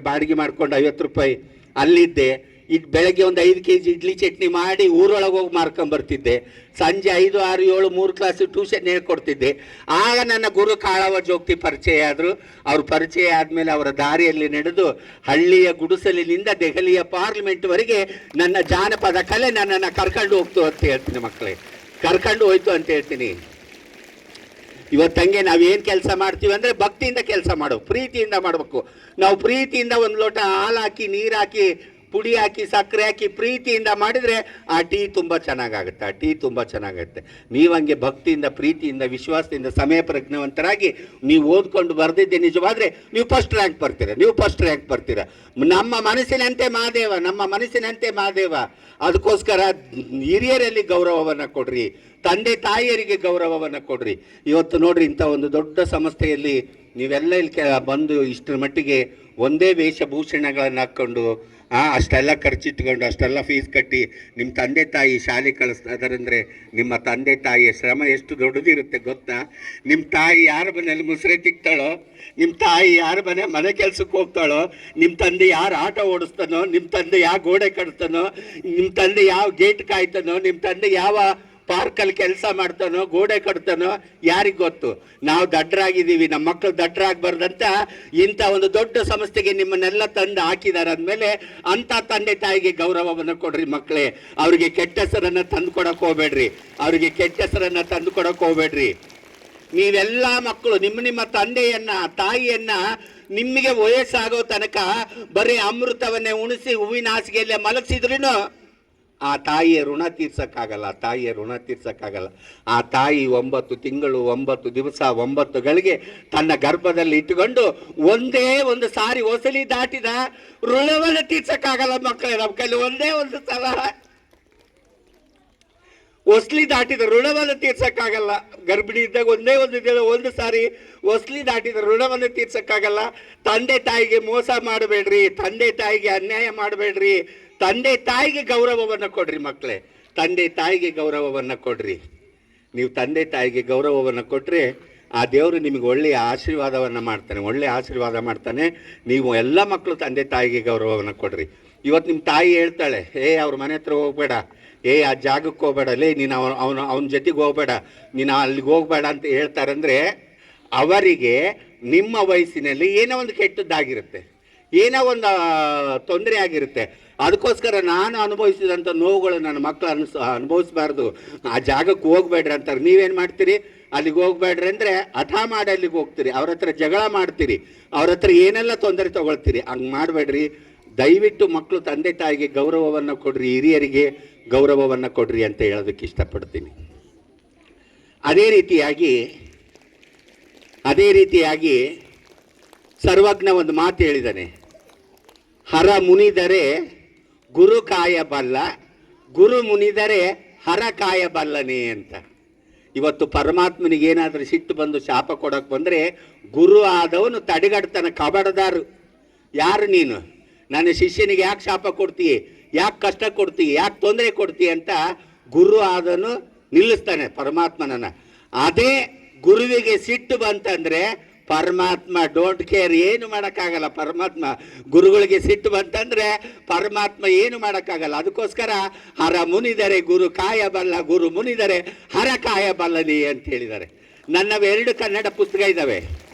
ಬಾಡಿಗೆ ಮಾಡ್ಕೊಂಡು 50 ರೂಪಾಯಿ ಅಲ್ಲಿದ್ದೆ. ಈಗ ಬೆಳಗ್ಗೆ ಒಂದು 5 kg ಇಡ್ಲಿ ಚಟ್ನಿ ಮಾಡಿ ಊರೊಳಗೆ ಹೋಗಿ ಮಾರ್ಕೊಂಬರ್ತಿದ್ದೆ. ಸಂಜೆ 5, 6, 7, 3 ಕ್ಲಾಸ್ ಟ್ಯೂಷನ್ ಹೇಳ್ಕೊಡ್ತಿದ್ದೆ. ಆಗ ನನ್ನ ಗುರು ಕಾಳವ ಜೋಗ್ತಿ ಪರಿಚಯ ಆದರು. ಅವ್ರ ಪರಿಚಯ ಆದಮೇಲೆ ಅವರ ದಾರಿಯಲ್ಲಿ ನಡೆದು ಹಳ್ಳಿಯ ಗುಡಿಸಲಿನಿಂದ ದೆಹಲಿಯ ಪಾರ್ಲಿಮೆಂಟ್ವರೆಗೆ ನನ್ನ ಜಾನಪದ ಕಲೆ ನನ್ನನ್ನು ಕರ್ಕೊಂಡು ಹೋಗ್ತು ಅಂತ ಹೇಳ್ತೀನಿ ಮಕ್ಕಳೇ, ಕರ್ಕೊಂಡು ಹೋಯ್ತು ಅಂತ ಹೇಳ್ತೀನಿ. ಇವತ್ತಂಗೆ ನಾವೇನು ಕೆಲಸ ಮಾಡ್ತೀವಿ ಅಂದರೆ ಭಕ್ತಿಯಿಂದ ಕೆಲಸ ಮಾಡೋ, ಪ್ರೀತಿಯಿಂದ ಮಾಡಬೇಕು. ನಾವು ಪ್ರೀತಿಯಿಂದ ಒಂದು ಲೋಟ ಹಾಲು ಹಾಕಿ, ನೀರು ಹಾಕಿ, ಪುಡಿ ಹಾಕಿ, ಸಕ್ಕರೆ ಹಾಕಿ ಪ್ರೀತಿಯಿಂದ ಮಾಡಿದರೆ ಆ ಟೀ ತುಂಬ ಚೆನ್ನಾಗಾಗುತ್ತೆ, ಆ ಟೀ ತುಂಬ ಚೆನ್ನಾಗುತ್ತೆ. ನೀವು ಹಂಗೆ ಭಕ್ತಿಯಿಂದ, ಪ್ರೀತಿಯಿಂದ, ವಿಶ್ವಾಸದಿಂದ, ಸಮಯ ಪ್ರಜ್ಞಾವಂತರಾಗಿ ನೀವು ಓದ್ಕೊಂಡು ಬರೆದಿದ್ದೆ ನಿಜವಾದರೆ ನೀವು ಫಸ್ಟ್ ರ್ಯಾಂಕ್ ಬರ್ತೀರ, ನೀವು ಫಸ್ಟ್ ರ್ಯಾಂಕ್ ಬರ್ತೀರ. ನಮ್ಮ ಮನಸ್ಸಿನಂತೆ ಮಹಾದೇವ, ನಮ್ಮ ಮನಸ್ಸಿನಂತೆ ಮಹಾದೇವ. ಅದಕ್ಕೋಸ್ಕರ ಹಿರಿಯರಲ್ಲಿ ಗೌರವವನ್ನು ಕೊಡ್ರಿ, ತಂದೆ ತಾಯಿಯರಿಗೆ ಗೌರವವನ್ನು ಕೊಡ್ರಿ. ಇವತ್ತು ನೋಡ್ರಿ, ಇಂಥ ಒಂದು ದೊಡ್ಡ ಸಂಸ್ಥೆಯಲ್ಲಿ ನೀವೆಲ್ಲ ಇಲ್ಲಿ ಬಂದು ಇಷ್ಟರ ಮಟ್ಟಿಗೆ ಒಂದೇ ವೇಷಭೂಷಣಗಳನ್ನು ಹಾಕ್ಕೊಂಡು ಅಷ್ಟೆಲ್ಲ ಖರ್ಚಿಟ್ಕೊಂಡು ಅಷ್ಟೆಲ್ಲ ಫೀಸ್ ಕಟ್ಟಿ ನಿಮ್ಮ ತಂದೆ ತಾಯಿ ಶಾಲೆ ಕಳಿಸ್ತಾ ಇದಾರಂದರೆ ನಿಮ್ಮ ತಂದೆ ತಾಯಿಯ ಶ್ರಮ ಎಷ್ಟು ದೊಡ್ಡದಿರುತ್ತೆ ಗೊತ್ತಾ? ನಿಮ್ಮ ತಾಯಿ ಯಾರ ಮನೇಲಿ ಮುಸ್ರೆ ತಿಕ್ತಾಳೋ, ನಿಮ್ಮ ತಾಯಿ ಯಾರ ಮನೆ ಕೆಲಸಕ್ಕೆ ಹೋಗ್ತಾಳೋ, ನಿಮ್ಮ ತಂದೆ ಯಾರು ಆಟೋ ಓಡಿಸ್ತಾನೋ, ನಿಮ್ಮ ತಂದೆ ಯಾವ ಗೋಡೆ ಕಟ್ತಾನೋ, ನಿಮ್ಮ ತಂದೆ ಯಾವ ಗೇಟ್ ಕಾಯ್ತಾನೋ, ನಿಮ್ಮ ತಂದೆ ಯಾವ ಪಾರ್ಕಲ್ಲಿ ಕೆಲಸ ಮಾಡ್ತಾನೋ ಗೋಡೆ ಕಟ್ತಾನೋ ಯಾರಿಗೆ ಗೊತ್ತು. ನಾವು ದಡ್ಡರಾಗಿದ್ದೀವಿ, ನಮ್ಮ ಮಕ್ಕಳು ದಡ್ಡರಾಗಬಾರ್ದಂತ ಇಂಥ ಒಂದು ದೊಡ್ಡ ಸಂಸ್ಥೆಗೆ ನಿಮ್ಮನ್ನೆಲ್ಲ ತಂದು ಹಾಕಿದ್ದಾರೆ ಅಂದಮೇಲೆ ಅಂಥ ತಂದೆ ತಾಯಿಗೆ ಗೌರವವನ್ನು ಕೊಡ್ರಿ ಮಕ್ಕಳೇ. ಅವರಿಗೆ ಕೆಟ್ಟ ಹೆಸರನ್ನು ತಂದು ಕೊಡಕ್ಕೆ ಹೋಗ್ಬೇಡ್ರಿ, ಅವರಿಗೆ ಕೆಟ್ಟ ಹೆಸರನ್ನು ತಂದು ಕೊಡಕ್ಕೆ ಹೋಗ್ಬೇಡ್ರಿ. ನೀವೆಲ್ಲ ಮಕ್ಕಳು ನಿಮ್ಮ ತಂದೆಯನ್ನ ತಾಯಿಯನ್ನ ನಿಮಗೆ ವಯಸ್ಸಾಗೋ ತನಕ ಬರೀ ಅಮೃತವನ್ನೇ ಉಣಿಸಿ ಹೂವಿನ ಹಾಸಿಗೆಯಲ್ಲೇ ಮಲಗಿಸಿದ್ರೂ ಆ ತಾಯಿಯ ಋಣ ತೀರ್ಸಕ್ಕಾಗಲ್ಲ, ತಾಯಿಯ ಋಣ ತೀರ್ಸಕ್ಕಾಗಲ್ಲ. ಆ ತಾಯಿ 9 ತಿಂಗಳು 9 ದಿವಸ 9 ಗಳಿಗೆ ತನ್ನ ಗರ್ಭದಲ್ಲಿ ಇಟ್ಟುಕೊಂಡು ಒಂದೇ ಒಂದು ಸಾರಿ ಹೊಸಲಿ ದಾಟಿದ ಋಣವನ್ನು ತೀರ್ಸಕ್ಕಾಗಲ್ಲ ಮಕ್ಕಳೇ. ನಮ್ಮ ಕೈಲಿ ಒಂದೇ ಒಂದು ಸಲ ಹೊಸ್ಲಿ ದಾಟಿದ ಋಣವನ್ನು ತೀರ್ಸಕ್ಕಾಗಲ್ಲ. ಗರ್ಭಿಣಿ ಇದ್ದಾಗ ಒಂದೇ ಒಂದು ಸಾರಿ ಹೊಸ್ಲಿ ದಾಟಿದ ಋಣವನ್ನು ತೀರ್ಸಕ್ಕಾಗಲ್ಲ. ತಂದೆ ತಾಯಿಗೆ ಮೋಸ ಮಾಡಬೇಡ್ರಿ, ತಂದೆ ತಾಯಿಗೆ ಅನ್ಯಾಯ ಮಾಡಬೇಡ್ರಿ, ತಂದೆ ತಾಯಿಗೆ ಗೌರವವನ್ನು ಕೊಡ್ರಿ ಮಕ್ಕಳೇ. ತಂದೆ ತಾಯಿಗೆ ಗೌರವವನ್ನು ಕೊಡ್ರಿ. ನೀವು ತಂದೆ ತಾಯಿಗೆ ಗೌರವವನ್ನು ಕೊಟ್ಟರೆ ಆ ದೇವರು ನಿಮಗೆ ಒಳ್ಳೆಯ ಆಶೀರ್ವಾದವನ್ನು ಮಾಡ್ತಾನೆ, ಒಳ್ಳೆಯ ಆಶೀರ್ವಾದ ಮಾಡ್ತಾನೆ. ನೀವು ಎಲ್ಲ ಮಕ್ಕಳು ತಂದೆ ತಾಯಿಗೆ ಗೌರವವನ್ನು ಕೊಡ್ರಿ. ಇವತ್ತು ನಿಮ್ಮ ತಾಯಿ ಹೇಳ್ತಾಳೆ, ಅವ್ರ ಮನೆ ಹತ್ರ ಹೋಗ್ಬೇಡ, ಆ ಜಾಗಕ್ಕೆ ಹೋಗ್ಬೇಡ, ನೀನು ಅವನ ಜೊತೆಗೆ ಹೋಗ್ಬೇಡ, ನೀನು ಅಲ್ಲಿಗೆ ಹೋಗ್ಬೇಡ ಅಂತ ಹೇಳ್ತಾರಂದರೆ ಅವರಿಗೆ ನಿಮ್ಮ ವಯಸ್ಸಿನಲ್ಲಿ ಏನೋ ಒಂದು ಕೆಟ್ಟದ್ದಾಗಿರುತ್ತೆ, ಏನೋ ಒಂದು ತೊಂದರೆ ಆಗಿರುತ್ತೆ. ಅದಕ್ಕೋಸ್ಕರ ನಾನು ಅನುಭವಿಸಿದಂಥ ನೋವುಗಳು ನನ್ನ ಮಕ್ಕಳು ಅನುಭವಿಸ್ಬಾರ್ದು, ಆ ಜಾಗಕ್ಕೆ ಹೋಗ್ಬೇಡ್ರಿ ಅಂತಾರೆ. ನೀವೇನು ಮಾಡ್ತೀರಿ? ಅಲ್ಲಿಗೆ ಹೋಗ್ಬೇಡ್ರಿ ಅಂದರೆ ಹಠ ಮಾಡಿ ಅಲ್ಲಿಗೆ ಹೋಗ್ತೀರಿ, ಅವ್ರ ಹತ್ರ ಜಗಳ ಮಾಡ್ತೀರಿ, ಅವ್ರ ಹತ್ರ ಏನೆಲ್ಲ ತೊಂದರೆ ತೊಗೊಳ್ತೀರಿ. ಹಂಗೆ ಮಾಡಬೇಡ್ರಿ. ದಯವಿಟ್ಟು ಮಕ್ಕಳು ತಂದೆ ತಾಯಿಗೆ ಗೌರವವನ್ನು ಕೊಡ್ರಿ, ಹಿರಿಯರಿಗೆ ಗೌರವವನ್ನು ಕೊಡ್ರಿ ಅಂತ ಹೇಳೋದಕ್ಕೆ ಇಷ್ಟಪಡ್ತೀನಿ. ಅದೇ ರೀತಿಯಾಗಿ ಸರ್ವಜ್ಞ ಒಂದು ಮಾತು ಹೇಳಿದ್ದಾನೆ, ಹರ ಮುನಿದರೆ ಗುರು ಕಾಯಬಲ್ಲ, ಗುರು ಮುನಿದರೆ ಹರ ಕಾಯಬಲ್ಲನೆ ಅಂತ. ಇವತ್ತು ಪರಮಾತ್ಮನಿಗೆ ಏನಾದರೂ ಸಿಟ್ಟು ಬಂದು ಶಾಪ ಕೊಡೋಕೆ ಬಂದರೆ ಗುರು ಆದವನು ತಡೆಗಡ್ತಾನೆ, ಕಬಡದಾರು. ಯಾರು ನೀನು? ನನ್ನ ಶಿಷ್ಯನಿಗೆ ಯಾಕೆ ಶಾಪ ಕೊಡ್ತೀಯ, ಯಾಕೆ ಕಷ್ಟ ಕೊಡ್ತೀಯ, ಯಾಕೆ ತೊಂದರೆ ಕೊಡ್ತೀಯ ಅಂತ ಗುರು ಆದನು ನಿಲ್ಲಿಸ್ತಾನೆ ಪರಮಾತ್ಮನನ್ನು. ಅದೇ ಗುರುವಿಗೆ ಸಿಟ್ಟು ಬಂತಂದರೆ ಪರಮಾತ್ಮ ಡೋಂಟ್ ಕೇರ್, ಏನು ಮಾಡೋಕ್ಕಾಗಲ್ಲ. ಪರಮಾತ್ಮ ಗುರುಗಳಿಗೆ ಸಿಟ್ಟು ಬಂತಂದರೆ ಪರಮಾತ್ಮ ಏನು ಮಾಡೋಕ್ಕಾಗಲ್ಲ. ಅದಕ್ಕೋಸ್ಕರ ಹರ ಮುನಿದರೆ ಗುರು ಕಾಯಬಲ್ಲ, ಗುರು ಮುನಿದರೆ ಹರ ಕಾಯಬಲ್ಲನಿ ಅಂತ ಹೇಳಿದ್ದಾರೆ. ನನ್ನ 2 ಕನ್ನಡ ಪುಸ್ತಕ ಇದ್ದಾವೆ.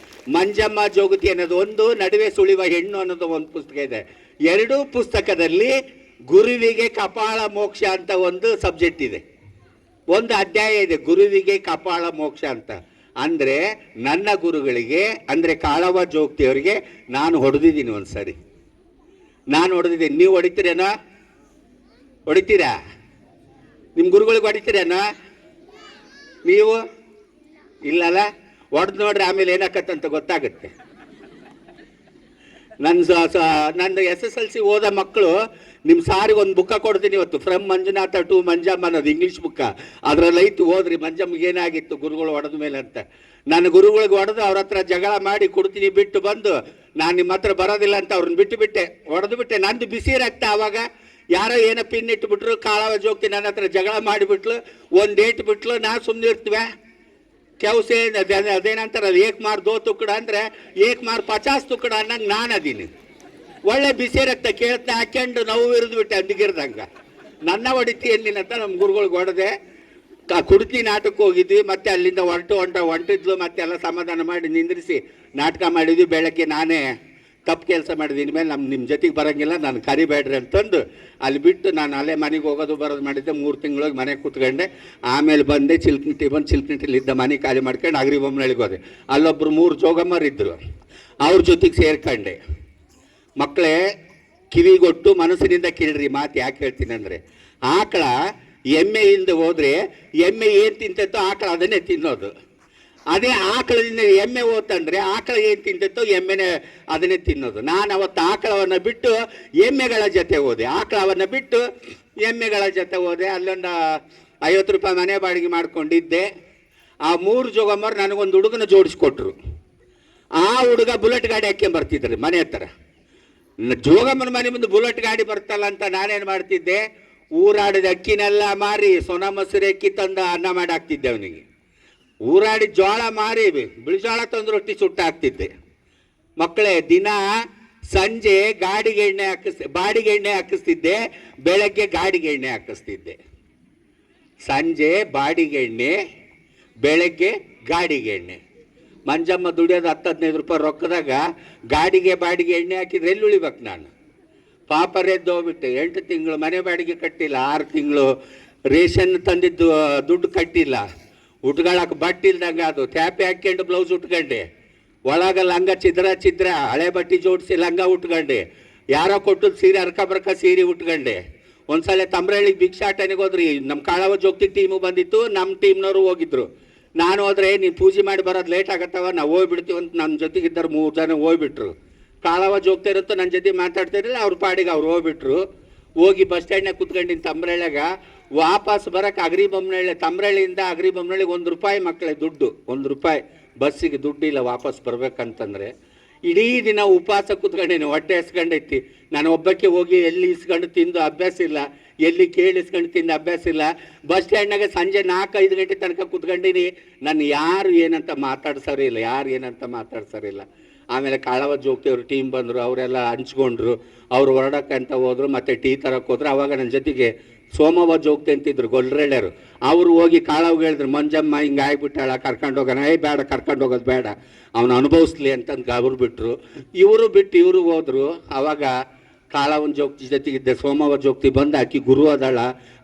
ಮಂಜಮ್ಮ ಜೋಗತಿ ಅನ್ನೋದು ಒಂದು, ನಡುವೆ ಸುಳಿವ ಹೆಣ್ಣು ಅನ್ನೋದು ಒಂದು ಪುಸ್ತಕ ಇದೆ. 2 ಪುಸ್ತಕದಲ್ಲಿ ಗುರುವಿಗೆ ಕಪಾಳ ಮೋಕ್ಷ ಅಂತ ಒಂದು ಸಬ್ಜೆಕ್ಟ್ ಇದೆ, ಒಂದು ಅಧ್ಯಾಯ ಇದೆ, ಗುರುವಿಗೆ ಕಪಾಳ ಮೋಕ್ಷ ಅಂತ. ಅಂದರೆ ನನ್ನ ಗುರುಗಳಿಗೆ, ಅಂದರೆ ಕಾಳವ ಜೋಗತಿಯವರಿಗೆ ನಾನು ಹೊಡೆದಿದ್ದೀನಿ ಒಂದು ಸರಿ, ನಾನು ಹೊಡೆದಿದ್ದೀನಿ. ನೀವು ಹೊಡಿತೀರೇನೋ? ಹೊಡಿತೀರಾ? ನಿಮ್ಮ ಗುರುಗಳಿಗೆ ಹೊಡಿತೀರೇನೋ ನೀವು? ಇಲ್ಲಲ್ಲ, ಹೊಡೆದು ನೋಡ್ರಿ, ಆಮೇಲೆ ಏನಾಕತ್ತಂತ ಗೊತ್ತಾಗುತ್ತೆ. ನನ್ನ SSLC ಓದೋ ಮಕ್ಕಳು ನಿಮ್ಮ ಸಾರಿಗೆ ಒಂದು ಬುಕ್ಕ ಕೊಡ್ತೀನಿ ಇವತ್ತು, ಫ್ರಮ್ ಮಂಜುನಾಥ ಟು ಮಂಜಮ್ಮ ಅನ್ನೋದು ಇಂಗ್ಲೀಷ್ ಬುಕ್ಕ. ಅದರಲ್ಲಿ ಐತು, ಓದ್ರಿ ಮಂಜಮ್ಮಗೆ ಏನಾಗಿತ್ತು ಗುರುಗಳು ಹೊಡೆದ ಮೇಲೆ ಅಂತ. ನನ್ನ ಗುರುಗಳಿಗೆ ಹೊಡೆದು ಅವ್ರ ಹತ್ರ ಜಗಳ ಮಾಡಿ ಕೊಡ್ತೀನಿ ಬಿಟ್ಟು ಬಂದು ನಾನು ನಿಮ್ಮ ಹತ್ರ ಬರೋದಿಲ್ಲ ಅಂತ ಅವ್ರನ್ನ ಬಿಟ್ಟುಬಿಟ್ಟೆ, ಹೊಡೆದು ಬಿಟ್ಟೆ. ನಂದು ಬಿಸಿ ರಕ್ತ. ಆವಾಗ ಯಾರೋ ಏನೋ ಪಿನ್ ಇಟ್ಬಿಟ್ರು, ಕಾಳವ ಜೋಗ್ತಿ ನನ್ನ ಹತ್ರ ಜಗಳ ಮಾಡಿಬಿಟ್ಲು, ಒಂದು ಡೇಟ್ ಬಿಟ್ಲು, ನಾನು ಸುಮ್ಮನೆ ಇರ್ತೀವಿ. ಕೆಲ್ಸ ಅದೇನಂತಾರೆ, ಅದು ಏಕ್ ಮಾರ್ 2 ತುಕ್ಕಡ ಅಂದರೆ ಏಕ್ ಮಾರ್ 50 ತುಕ್ಕಡ ಅನ್ನಂಗೆ ನಾನು ಅದೀನಿ. ಒಳ್ಳೆ ಬಿಸಿ ರಕ್ತ ಕೇಳ್ತಾ ಹಾಕ್ಯಂಡು ನೋವು ಇರಿದು ಬಿಟ್ಟೆ ಅಂದಿಗಿರ್ದಂಗೆ. ನನ್ನ ಹೊಡಿತೀನಿ ಅಂತ ನಮ್ಮ ಗುರುಗಳಿಗೆ ಹೊಡೆದೆ. ಕುಡ್ತಿ ನಾಟಕಕ್ಕೆ ಹೋಗಿದ್ವಿ, ಮತ್ತೆ ಅಲ್ಲಿಂದ ಹೊಂಟಿದ್ಲು, ಮತ್ತೆ ಎಲ್ಲ ಸಮಾಧಾನ ಮಾಡಿ ನಿಂದ್ರಿಸಿ ನಾಟಕ ಮಾಡಿದ್ವಿ. ಬೆಳಗ್ಗೆ ನಾನೇ ತಪ್ಪು ಕೆಲಸ ಮಾಡಿದ್ವಿ, ಇನ್ಮೇಲೆ ನಿಮ್ಮ ಜೊತೆಗೆ ಬರೋಂಗಿಲ್ಲ, ನಾನು ಕರಿಬೇಡ್ರಿ ಅಂತಂದು ಅಲ್ಲಿ ಬಿಟ್ಟು ನಾನು ಅಲ್ಲೇ ಮನೆಗೆ ಹೋಗೋದು ಬರೋದು ಮಾಡಿದ್ದೆ. 3 ತಿಂಗಳೋಗಿ ಮನೆಗೆ ಕೂತ್ಕೊಂಡೆ. ಆಮೇಲೆ ಬಂದೆ, ಚಿಲ್ಕನಿಟ್ಟಿಲಿದ್ದ ಮನೆ ಖಾಲಿ ಮಾಡ್ಕೊಂಡು ಅಗ್ರಿಬೊಮ್ಮನಳ್ಳಿಗೆ ಹೋದೆ. ಅಲ್ಲೊಬ್ಬರು 3 ಜೋಗಮ್ಮರಿದ್ದರು, ಅವ್ರ ಜೊತೆಗೆ ಸೇರ್ಕೊಂಡೆ. ಮಕ್ಕಳೇ, ಕಿವಿಗೊಟ್ಟು ಮನಸ್ಸಿನಿಂದ ಕೇಳ್ರಿ ಮಾತು. ಯಾಕೆ ಹೇಳ್ತೀನಿ ಅಂದರೆ, ಆಕಳ ಎಮ್ಮೆಯಿಂದ ಹೋದರೆ ಎಮ್ಮೆ ಏನು ತಿಂತೈತೋ ಆಕಳ ಅದನ್ನೇ ತಿನ್ನೋದು. ಅದೇ ಆಕಳದಿಂದ ಎಮ್ಮೆ ಹೋತಂದರೆ ಆಕಳ ಏನು ತಿಂತೈತೋ ಎಮ್ಮೆನೇ ಅದನ್ನೇ ತಿನ್ನೋದು. ನಾನು ಅವತ್ತು ಆಕಳವನ್ನು ಬಿಟ್ಟು ಎಮ್ಮೆಗಳ ಜೊತೆ ಹೋದೆ, ಆಕಳವನ್ನು ಬಿಟ್ಟು ಎಮ್ಮೆಗಳ ಜೊತೆ ಹೋದೆ. ಅಲ್ಲೊಂದು 50 ರೂಪಾಯಿ ಮನೆ ಬಾಡಿಗೆ ಮಾಡ್ಕೊಂಡಿದ್ದೆ. ಆ 3 ಜೋಗಮ್ಮರು ನನಗೊಂದು ಹುಡುಗನ ಜೋಡಿಸ್ಕೊಟ್ರು. ಆ ಹುಡುಗ ಬುಲೆಟ್ ಗಾಡಿ ಹಾಕ್ಕೊಂಬರ್ತಿದ್ರಿ ಮನೆ ಹತ್ರ. ಜೋಗಮ್ಮನ ಮನೆ ಮುಂದೆ ಬುಲೆಟ್ ಗಾಡಿ ಬರ್ತಲ್ಲ ಅಂತ ನಾನೇನು ಮಾಡ್ತಿದ್ದೆ, ಊರಾಡಿದ ಅಕ್ಕಿನೆಲ್ಲ ಮಾರಿ ಸೊನ ಮೊಸರು ಅಕ್ಕಿ ತಂದು ಅನ್ನ ಮಾಡಿ ಹಾಕ್ತಿದ್ದೆ ಅವನಿಗೆ. ಊರಾಡಿ ಜೋಳ ಮಾರಿ ಬಿಳಿ ಜೋಳ ತಂದು ರೊಟ್ಟಿ ಸುಟ್ಟು ಹಾಕ್ತಿದ್ದೆ. ಮಕ್ಕಳೇ, ದಿನ ಸಂಜೆ ಬಾಡಿಗೆ ಎಣ್ಣೆ ಹಾಕಿಸ್ತಿದ್ದೆ, ಬೆಳಗ್ಗೆ ಗಾಡಿಗೆ ಎಣ್ಣೆ ಹಾಕಿಸ್ತಿದ್ದೆ. ಸಂಜೆ ಬಾಡಿಗೆ ಎಣ್ಣೆ, ಬೆಳಗ್ಗೆ ಗಾಡಿಗೆ ಎಣ್ಣೆ. ಮಂಜಮ್ಮ ದುಡಿಯೋದು 10-15 ರೂಪಾಯಿ ರೊಕ್ಕದಾಗ ಗಾಡಿಗೆ ಬಾಡಿಗೆ ಎಣ್ಣೆ ಹಾಕಿದ್ರೆ ಎಲ್ಲಿ ಉಳಿಬೇಕು ನಾನು? ಪಾಪರೆದ್ದು ಹೋಗ್ಬಿಟ್ಟು 8 ತಿಂಗಳು ಮನೆ ಬಾಡಿಗೆ ಕಟ್ಟಿಲ್ಲ, 6 ತಿಂಗಳು ರೇಷನ್ ತಂದಿದ್ದು ದುಡ್ಡು ಕಟ್ಟಿಲ್ಲ, ಉಟ್ಕೊಳಕ್ಕೆ ಬಟ್ಟೆ ಇಲ್ದಂಗೆ ಅದು ಟ್ಯಾಪೆ ಹಾಕ್ಕೊಂಡು ಬ್ಲೌಸ್ ಉಟ್ಕೊಂಡೆ, ಒಳಗೆ ಲಂಗ ಚಿದ್ರ ಹಳೆ ಬಟ್ಟೆ ಜೋಡಿಸಿ ಲಂಗ ಉಟ್ಕೊಂಡೆ, ಯಾರೋ ಕೊಟ್ಟು ಸೀರೆ ಅರ್ಕ ಸೀರೆ ಉಟ್ಕೊಂಡೆ. ಒಂದ್ಸಲ ತಮ್ರಳ್ಳಿಗೆ ಭಿಕ್ಷಾಟನೆಗೆ ಹೋದ್ರಿ, ನಮ್ಮ ಕಾಳವ ಜೋಗ್ತಿ ಟೀಮು ಬಂದಿತ್ತು, ನಮ್ಮ ಟೀಮ್ನವರು ಹೋಗಿದ್ರು. ನಾನು ಹೋದ್ರೆ ನೀನು ಪೂಜೆ ಮಾಡಿ ಬರೋದು ಲೇಟ್ ಆಗತ್ತವ, ನಾವು ಹೋಗ್ಬಿಡ್ತೀವಿ ಅಂತ ನನ್ನ ಜೊತೆಗಿದ್ದರು 3 ಜನ ಹೋಗ್ಬಿಟ್ರು. ಕಾಳವ ಜೋಗ್ತಾ ಇರುತ್ತೋ ನನ್ನ ಜೊತೆ ಮಾತಾಡ್ತಾ ಇರಲಿಲ್ಲ, ಅವ್ರ ಪಾಡಿಗೆ ಅವ್ರು ಹೋಗ್ಬಿಟ್ರು. ಹೋಗಿ ಬಸ್ ಸ್ಟ್ಯಾಂಡ್ನಾಗ ಕುತ್ಕೊಂಡಿನ ತಮ್ರಳ್ಳಿಯಾಗ ವಾಪಸ್ ಬರೋಕೆ ಅಗ್ರಿಬೊಮ್ಮನಹಳ್ಳಿ, ತಮ್ರಳ್ಳಿಯಿಂದ ಅಗ್ರಿಬೊಮ್ಮನಹಳ್ಳಿಗೆ ₹1 ಮಕ್ಕಳೇ ದುಡ್ಡು, ₹1 ಬಸ್ಸಿಗೆ ದುಡ್ಡಿಲ್ಲ ವಾಪಸ್ ಬರ್ಬೇಕಂತಂದರೆ. ಇಡೀ ದಿನ ಉಪವಾಸ ಕೂತ್ಕೊಂಡೇನೆ, ಹೊಟ್ಟೆ ಎಸ್ಕೊಂಡೈತಿ. ನಾನು ಒಬ್ಬಕ್ಕೆ ಹೋಗಿ ಎಲ್ಲಿ ಇಸ್ಕೊಂಡು ತಿಂದು ಅಭ್ಯಾಸ ಇಲ್ಲ, ಎಲ್ಲಿ ಕೇಳಿಸ್ಕೊಂಡು ತಿಂದು ಅಭ್ಯಾಸ ಇಲ್ಲ. ಬಸ್ ಸ್ಟ್ಯಾಂಡ್ನಾಗ ಸಂಜೆ 4-5 ಗಂಟೆ ತನಕ ಕೂತ್ಕೊಂಡಿನಿ. ನಾನು ಯಾರು ಏನಂತ ಮಾತಾಡ್ಸೋರಿಲ್ಲ. ಆಮೇಲೆ ಕಾಳವ ಜೋಗ್ತಿಯವ್ರು ಟೀಮ್ ಬಂದರು, ಅವರೆಲ್ಲ ಹಂಚ್ಕೊಂಡ್ರು, ಅವ್ರು ಹೊರಡಕ್ಕಂತ ಹೋದ್ರು, ಮತ್ತು ಟೀ ತರಕ್ಕೆ ಹೋದ್ರು. ಅವಾಗ ನನ್ನ ಜೊತೆಗೆ ಸೋಮವ್ವ ಜೋಗ್ತಿ ಅಂತಿದ್ರು ಗೊಲ್ರೆಳ್ಳೆಯರು, ಅವರು ಹೋಗಿ ಕಾಳವ್ಗೆ ಹೇಳಿದ್ರು, ಮಂಜಮ್ಮ ಹಿಂಗೆ ಆಗ್ಬಿಟ್ಟಾಳ, ಕರ್ಕೊಂಡು ಹೋಗೋಣ. ಬೇಡ, ಕರ್ಕೊಂಡು ಹೋಗೋದು ಬೇಡ, ಅವನು ಅನುಭವಿಸ್ಲಿ ಅಂತಂದು ಅವ್ರು ಬಿಟ್ಟರು. ಇವರು ಹೋದರು. ಆವಾಗ ಕಾಳವನ ಜೋಗ್ತಿ ಜೊತೆಗಿದ್ದೆ ಸೋಮವ್ವ ಜೋಗ್ತಿ ಬಂದು, ಆಕಿ ಗುರು ಅದಳ,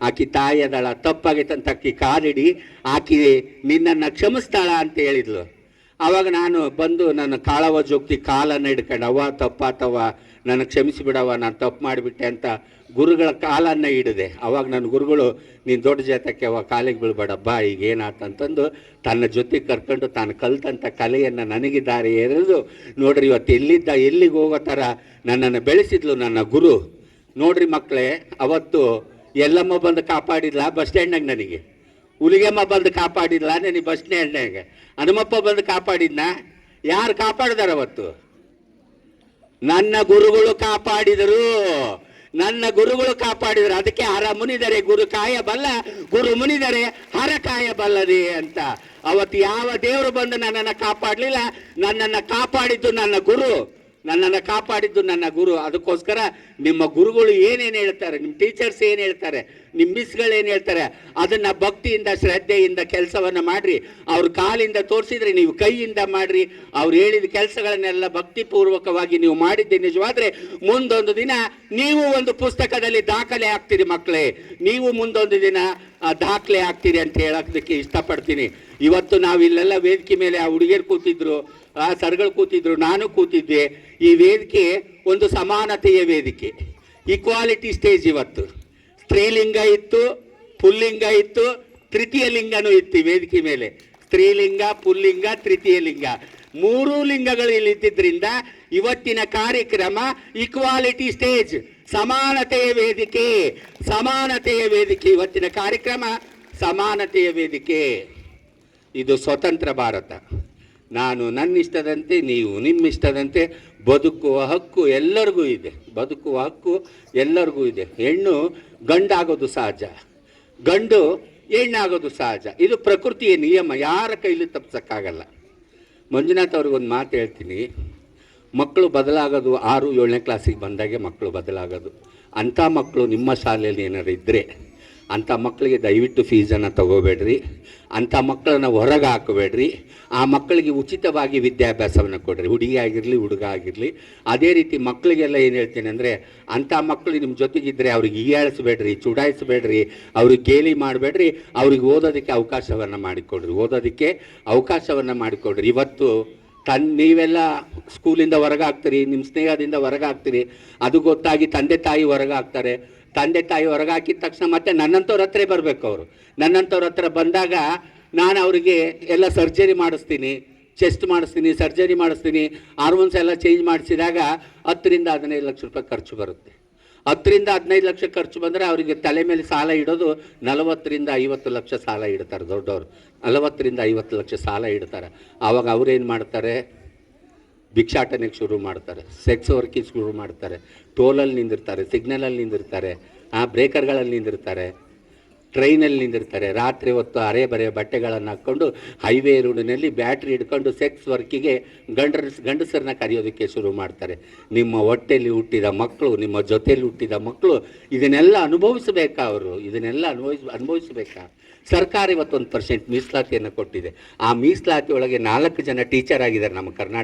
ಆಕಿ ತಾಯಿ ಅದಳ, ತಪ್ಪಾಗೈತಂತ ಆಕಿ ಕಾಲಿಡಿ, ಆಕಿ ನಿನ್ನನ್ನು ಕ್ಷಮಿಸ್ತಾಳ ಅಂತ ಹೇಳಿದ್ಲು. ಆವಾಗ ನಾನು ಬಂದು ನನ್ನ ಕಾಳವ ಜೋಗ್ತಿ ಕಾಲನ್ನು ಹಿಡ್ಕೊಂಡು, ಅವ್ವ ತಪ್ಪಾತವ, ನನಗೆ ಕ್ಷಮಿಸಿಬಿಡವ, ನಾನು ತಪ್ಪು ಮಾಡಿಬಿಟ್ಟೆ ಅಂತ ಗುರುಗಳ ಕಾಲನ್ನು ಹಿಡಿದೆ. ಅವಾಗ ನನ್ನ ಗುರುಗಳು, ನೀನು ದೊಡ್ಡ ಜಾತಕ್ಕೆ ಅವ ಕಾಲಿಗೆ ಬೀಳ್ಬೇಡಬ್ಬ, ಈಗ ಏನಾತಂತಂದು ತನ್ನ ಜೊತೆ ಕರ್ಕೊಂಡು ತಾನು ಕಲ್ತಂಥ ಕಲೆಯನ್ನು ನನಗೆ ದಾರಿ ಎರೆದು, ನೋಡ್ರಿ ಇವತ್ತು ಎಲ್ಲಿಗೆ ಹೋಗೋ ಥರ ನನ್ನನ್ನು ಬೆಳೆಸಿದ್ಲು ನನ್ನ ಗುರು. ನೋಡ್ರಿ ಮಕ್ಕಳೇ, ಅವತ್ತು ಎಲ್ಲಮ್ಮ ಬಂದು ಕಾಪಾಡಿದ್ಲ ಬಸ್ ಸ್ಟ್ಯಾಂಡ್ನಾಗ, ನನಗೆ ಹುಲಿಗೆಮ್ಮ ಬಂದು ಕಾಪಾಡಿದ್ಲ ನನಗೆ ಬಸ್ ಸ್ಟ್ಯಾಂಡ್ನಾಗ, ಹನುಮಪ್ಪ ಬಂದು ಕಾಪಾಡಿದ್ನ? ಯಾರು ಕಾಪಾಡಿದಾರ ಅವತ್ತು? ನನ್ನ ಗುರುಗಳು ಕಾಪಾಡಿದರು. ಅದಕ್ಕೆ ಹರ ಮುನಿದರೆ ಗುರು ಕಾಯಬಲ್ಲ, ಗುರು ಮುನಿದರೆ ಹರ ಕಾಯಬಲ್ಲದೆ ಅಂತ. ಅವತ್ತು ಯಾವ ದೇವರು ಬಂದು ನನ್ನನ್ನು ಕಾಪಾಡಲಿಲ್ಲ, ನನ್ನನ್ನು ಕಾಪಾಡಿದ್ದು ನನ್ನ ಗುರು. ಅದಕ್ಕೋಸ್ಕರ ನಿಮ್ಮ ಗುರುಗಳು ಏನೇನು ಹೇಳ್ತಾರೆ, ನಿಮ್ಮ ಟೀಚರ್ಸ್ ಏನು ಹೇಳ್ತಾರೆ, ನಿಮ್ಮ ಮಿಸ್ಗಳು ಏನು ಹೇಳ್ತಾರೆ, ಅದನ್ನು ಭಕ್ತಿಯಿಂದ ಶ್ರದ್ಧೆಯಿಂದ ಕೆಲಸವನ್ನು ಮಾಡಿರಿ. ಅವ್ರ ಕಾಲಿಂದ ತೋರಿಸಿದ್ರೆ ನೀವು ಕೈಯಿಂದ ಮಾಡಿರಿ. ಅವ್ರು ಹೇಳಿದ ಕೆಲಸಗಳನ್ನೆಲ್ಲ ಭಕ್ತಿಪೂರ್ವಕವಾಗಿ ನೀವು ಮಾಡಿದ್ದೆ ನಿಜವಾದರೆ ಮುಂದೊಂದು ದಿನ ನೀವು ಒಂದು ಪುಸ್ತಕದಲ್ಲಿ ದಾಖಲೆ ಆಗ್ತೀರಿ ಮಕ್ಕಳೇ. ನೀವು ಮುಂದೊಂದು ದಿನ ದಾಖಲೆ ಆಗ್ತೀರಿ ಅಂತ ಹೇಳೋದಕ್ಕೆ ಇಷ್ಟಪಡ್ತೀನಿ. ಇವತ್ತು ನಾವು ಇಲ್ಲೆಲ್ಲ ವೇದಿಕೆ ಮೇಲೆ ಆ ಹುಡುಗಿಯರು ಕೂತಿದ್ರು, ಆ ಸರ್ಗಳು ಕೂತಿದ್ರು, ನಾನು ಕೂತಿದ್ದೆ. ಈ ವೇದಿಕೆ ಒಂದು ಸಮಾನತೆಯ ವೇದಿಕೆ, ಈಕ್ವಾಲಿಟಿ ಸ್ಟೇಜ್. ಇವತ್ತು ಸ್ತ್ರೀಲಿಂಗ ಇತ್ತು, ಪುಲ್ಲಿಂಗ ಇತ್ತು, ತೃತೀಯ ಲಿಂಗನೂ ಇತ್ತು ಈ ವೇದಿಕೆ ಮೇಲೆ. ಸ್ತ್ರೀಲಿಂಗ, ಪುಲ್ಲಿಂಗ, ತೃತೀಯ ಲಿಂಗ, 3 ಲಿಂಗಗಳು ಇಲ್ಲಿದ್ದರಿಂದ ಇವತ್ತಿನ ಕಾರ್ಯಕ್ರಮ ಈಕ್ವಾಲಿಟಿ ಸ್ಟೇಜ್, ಸಮಾನತೆಯ ವೇದಿಕೆ. ಇವತ್ತಿನ ಕಾರ್ಯಕ್ರಮ ಸಮಾನತೆಯ ವೇದಿಕೆ. ಇದು ಸ್ವತಂತ್ರ ಭಾರತ. ನಾನು ನನ್ನ ಇಷ್ಟದಂತೆ, ನೀವು ನಿಮ್ಮ ಇಷ್ಟದಂತೆ ಬದುಕುವ ಹಕ್ಕು ಎಲ್ಲರಿಗೂ ಇದೆ. ಹೆಣ್ಣು ಗಂಡಾಗೋದು ಸಹಜ, ಗಂಡು ಹೆಣ್ಣಾಗೋದು ಸಹಜ. ಇದು ಪ್ರಕೃತಿಯ ನಿಯಮ, ಯಾರ ಕೈಲಿ ತಪ್ಪಿಸೋಕ್ಕಾಗಲ್ಲ. ಮಂಜುನಾಥ್ ಅವ್ರಿಗೊಂದು ಮಾತು ಹೇಳ್ತೀನಿ, ಮಕ್ಕಳು ಬದಲಾಗೋದು 6-7ನೇ ಕ್ಲಾಸಿಗೆ ಬಂದಾಗೆ ಮಕ್ಕಳು ಬದಲಾಗೋದು. ಅಂಥ ಮಕ್ಕಳು ನಿಮ್ಮ ಶಾಲೆಯಲ್ಲಿ ಏನಾರು ಇದ್ದರೆ ಅಂಥ ಮಕ್ಕಳಿಗೆ ದಯವಿಟ್ಟು ಫೀಸನ್ನು ತಗೋಬೇಡ್ರಿ, ಅಂಥ ಮಕ್ಕಳನ್ನು ಹೊರಗೆ ಹಾಕಬೇಡ್ರಿ. ಆ ಮಕ್ಕಳಿಗೆ ಉಚಿತವಾಗಿ ವಿದ್ಯಾಭ್ಯಾಸವನ್ನು ಕೊಡ್ರಿ, ಹುಡುಗಿ ಆಗಿರಲಿ ಹುಡುಗ ಆಗಿರಲಿ. ಅದೇ ರೀತಿ ಮಕ್ಕಳಿಗೆಲ್ಲ ಏನು ಹೇಳ್ತೀನಿ ಅಂದರೆ, ಅಂಥ ಮಕ್ಕಳು ನಿಮ್ಮ ಜೊತೆಗಿದ್ದರೆ ಅವ್ರಿಗೆ ಹೀಯಾಳಿಸ್ಬೇಡ್ರಿ, ಚುಡಾಯಿಸ್ಬೇಡ್ರಿ, ಅವ್ರಿಗೆ ಗೇಲಿ ಮಾಡಬೇಡ್ರಿ, ಅವ್ರಿಗೆ ಓದೋದಕ್ಕೆ ಅವಕಾಶವನ್ನು ಮಾಡಿಕೊಡ್ರಿ. ಇವತ್ತು ನೀವೆಲ್ಲ ಸ್ಕೂಲಿಂದ ಹೊರಗೆ ಹಾಕ್ತೀರಿ, ನಿಮ್ಮ ಸ್ನೇಹದಿಂದ ಹೊರಗೆ ಹಾಕ್ತೀರಿ, ಅದು ಗೊತ್ತಾಗಿ ತಂದೆ ತಾಯಿ ಹೊರಗೆ ಹಾಕ್ತಾರೆ. ತಂದೆ ತಾಯಿ ಹೊರಗೆ ಹಾಕಿದ ತಕ್ಷಣ ಮತ್ತೆ ನನ್ನಂಥವ್ರ ಹತ್ರ ಬರಬೇಕು. ಅವರು ನನ್ನಂಥವ್ರ ಹತ್ರ ಬಂದಾಗ ನಾನು ಅವರಿಗೆ ಎಲ್ಲ ಸರ್ಜರಿ ಮಾಡಿಸ್ತೀನಿ, ಚೆಸ್ಟ್ ಮಾಡಿಸ್ತೀನಿ, ಸರ್ಜರಿ ಮಾಡಿಸ್ತೀನಿ, ಹಾರ್ಮೋನ್ಸ್ ಎಲ್ಲ ಚೇಂಜ್ ಮಾಡಿಸಿದಾಗ 10-15 ಲಕ್ಷ ರೂಪಾಯಿ ಖರ್ಚು ಬರುತ್ತೆ. 10-15 ಲಕ್ಷ ಖರ್ಚು ಬಂದರೆ ಅವರಿಗೆ ತಲೆ ಮೇಲೆ ಸಾಲ ಇಡೋದು 40-50 ಲಕ್ಷ ಸಾಲ ಇಡ್ತಾರೆ. ದೊಡ್ಡವರು 40-50 ಲಕ್ಷ ಸಾಲ ಇಡ್ತಾರೆ. ಆವಾಗ ಅವ್ರೇನು ಮಾಡ್ತಾರೆ, ಭಿಕ್ಷಾಟನೆಗೆ ಶುರು ಮಾಡ್ತಾರೆ, ಸೆಕ್ಸ್ ವರ್ಕಿಗೆ ಶುರು ಮಾಡ್ತಾರೆ, ಟೋಲಲ್ಲಿ ನಿಂದಿರ್ತಾರೆ, ಸಿಗ್ನಲಲ್ಲಿ ನಿಂದಿರ್ತಾರೆ, ಬ್ರೇಕರ್ಗಳಲ್ಲಿ ನಿಂದಿರ್ತಾರೆ. ಟ್ರೈನಲ್ಲಿ ನಿಂದಿರ್ತಾರೆ, ರಾತ್ರಿ ಹೊತ್ತು ಅರೆ ಬರೆ ಬಟ್ಟೆಗಳನ್ನು ಹಾಕ್ಕೊಂಡು ಹೈವೇ ರೋಡಿನಲ್ಲಿ ಬ್ಯಾಟ್ರಿ ಹಿಡ್ಕೊಂಡು ಸೆಕ್ಸ್ ವರ್ಕಿಗೆ ಗಂಡಸರನ್ನ ಕರೆಯೋದಕ್ಕೆ ಶುರು ಮಾಡ್ತಾರೆ. ನಿಮ್ಮ ಹೊಟ್ಟೆಯಲ್ಲಿ ಹುಟ್ಟಿದ ಮಕ್ಕಳು, ನಿಮ್ಮ ಜೊತೆಯಲ್ಲಿ ಹುಟ್ಟಿದ ಮಕ್ಕಳು ಇದನ್ನೆಲ್ಲ ಅನುಭವಿಸಬೇಕಾ? ಅವರು ಇದನ್ನೆಲ್ಲ ಅನುಭವಿಸಬೇಕಾ? ಸರ್ಕಾರ ಇವತ್ತೊಂದು 1% ಮೀಸಲಾತಿಯನ್ನು ಕೊಟ್ಟಿದೆ. ಆ ಮೀಸಲಾತಿ ಒಳಗೆ 4 ಜನ ಟೀಚರ್ ಆಗಿದ್ದಾರೆ ನಮ್ಮ ಕರ್ನಾಟಕ